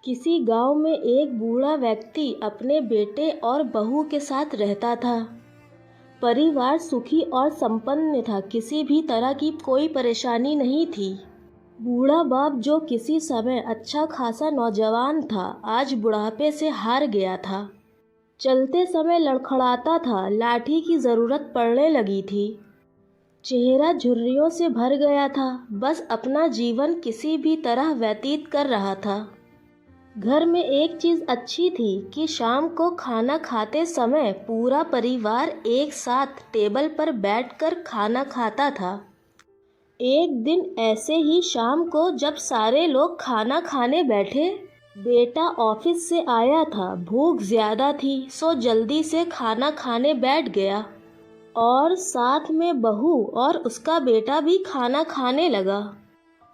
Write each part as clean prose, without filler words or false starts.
किसी गांव में एक बूढ़ा व्यक्ति अपने बेटे और बहू के साथ रहता था। परिवार सुखी और संपन्न था, किसी भी तरह की कोई परेशानी नहीं थी। बूढ़ा बाप, जो किसी समय अच्छा खासा नौजवान था, आज बुढ़ापे से हार गया था। चलते समय लड़खड़ाता था, लाठी की ज़रूरत पड़ने लगी थी। चेहरा झुर्रियों से भर गया था, बस अपना जीवन किसी भी तरह व्यतीत कर रहा था। घर में एक चीज़ अच्छी थी कि शाम को खाना खाते समय पूरा परिवार एक साथ टेबल पर बैठकर खाना खाता था। एक दिन ऐसे ही शाम को जब सारे लोग खाना खाने बैठे, बेटा ऑफिस से आया था। भूख ज़्यादा थी, सो जल्दी से खाना खाने बैठ गया और साथ में बहू और उसका बेटा भी खाना खाने लगा।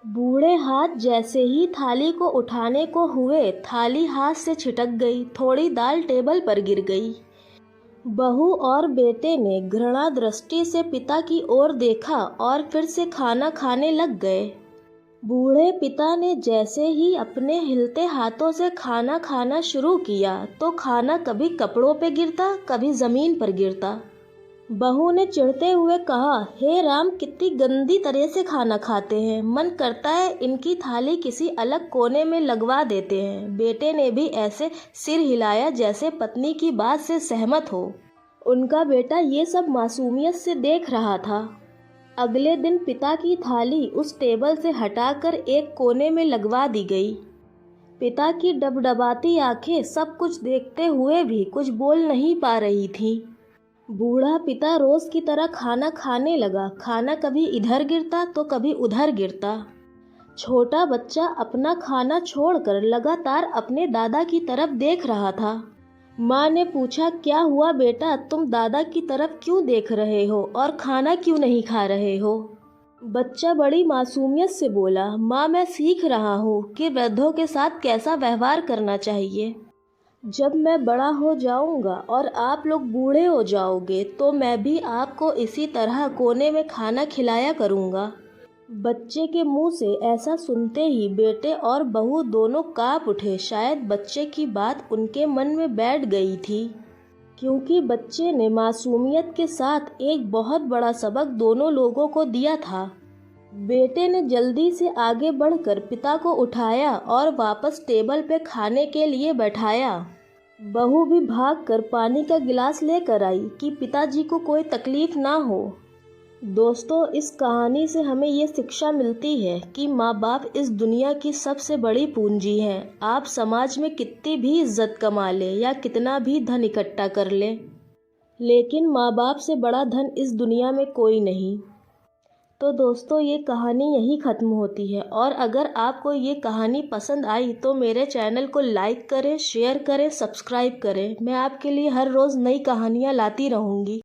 बूढ़े हाथ जैसे ही थाली को उठाने को हुए, थाली हाथ से छिटक गई, थोड़ी दाल टेबल पर गिर गई। बहू और बेटे ने घृणा दृष्टि से पिता की ओर देखा और फिर से खाना खाने लग गए। बूढ़े पिता ने जैसे ही अपने हिलते हाथों से खाना खाना शुरू किया तो खाना कभी कपड़ों पे गिरता, कभी ज़मीन पर गिरता। बहू ने चिढ़ते हुए कहा, हे राम, कितनी गंदी तरह से खाना खाते हैं, मन करता है इनकी थाली किसी अलग कोने में लगवा देते हैं। बेटे ने भी ऐसे सिर हिलाया जैसे पत्नी की बात से सहमत हो। उनका बेटा ये सब मासूमियत से देख रहा था। अगले दिन पिता की थाली उस टेबल से हटाकर एक कोने में लगवा दी गई। पिता की डबडबाती आंखें सब कुछ देखते हुए भी कुछ बोल नहीं पा रही थीं। बूढ़ा पिता रोज की तरह खाना खाने लगा। खाना कभी इधर गिरता तो कभी उधर गिरता। छोटा बच्चा अपना खाना छोड़कर लगातार अपने दादा की तरफ देख रहा था। माँ ने पूछा, क्या हुआ बेटा, तुम दादा की तरफ क्यों देख रहे हो और खाना क्यों नहीं खा रहे हो? बच्चा बड़ी मासूमियत से बोला, माँ, मैं सीख रहा हूँ कि वृद्धों के साथ कैसा व्यवहार करना चाहिए। जब मैं बड़ा हो जाऊंगा और आप लोग बूढ़े हो जाओगे तो मैं भी आपको इसी तरह कोने में खाना खिलाया करूंगा। बच्चे के मुंह से ऐसा सुनते ही बेटे और बहू दोनों कांप उठे। शायद बच्चे की बात उनके मन में बैठ गई थी, क्योंकि बच्चे ने मासूमियत के साथ एक बहुत बड़ा सबक दोनों लोगों को दिया था। बेटे ने जल्दी से आगे बढ़कर पिता को उठाया और वापस टेबल पे खाने के लिए बैठाया। बहू भी भागकर पानी का गिलास लेकर आई कि पिताजी को कोई तकलीफ ना हो। दोस्तों, इस कहानी से हमें ये शिक्षा मिलती है कि माँ बाप इस दुनिया की सबसे बड़ी पूंजी हैं। आप समाज में कितनी भी इज्जत कमा लें या कितना भी धन इकट्ठा कर लें, लेकिन माँ बाप से बड़ा धन इस दुनिया में कोई नहीं। तो दोस्तों, ये कहानी यहीं ख़त्म होती है और अगर आपको ये कहानी पसंद आई तो मेरे चैनल को लाइक करें, शेयर करें, सब्सक्राइब करें। मैं आपके लिए हर रोज़ नई कहानियाँ लाती रहूँगी।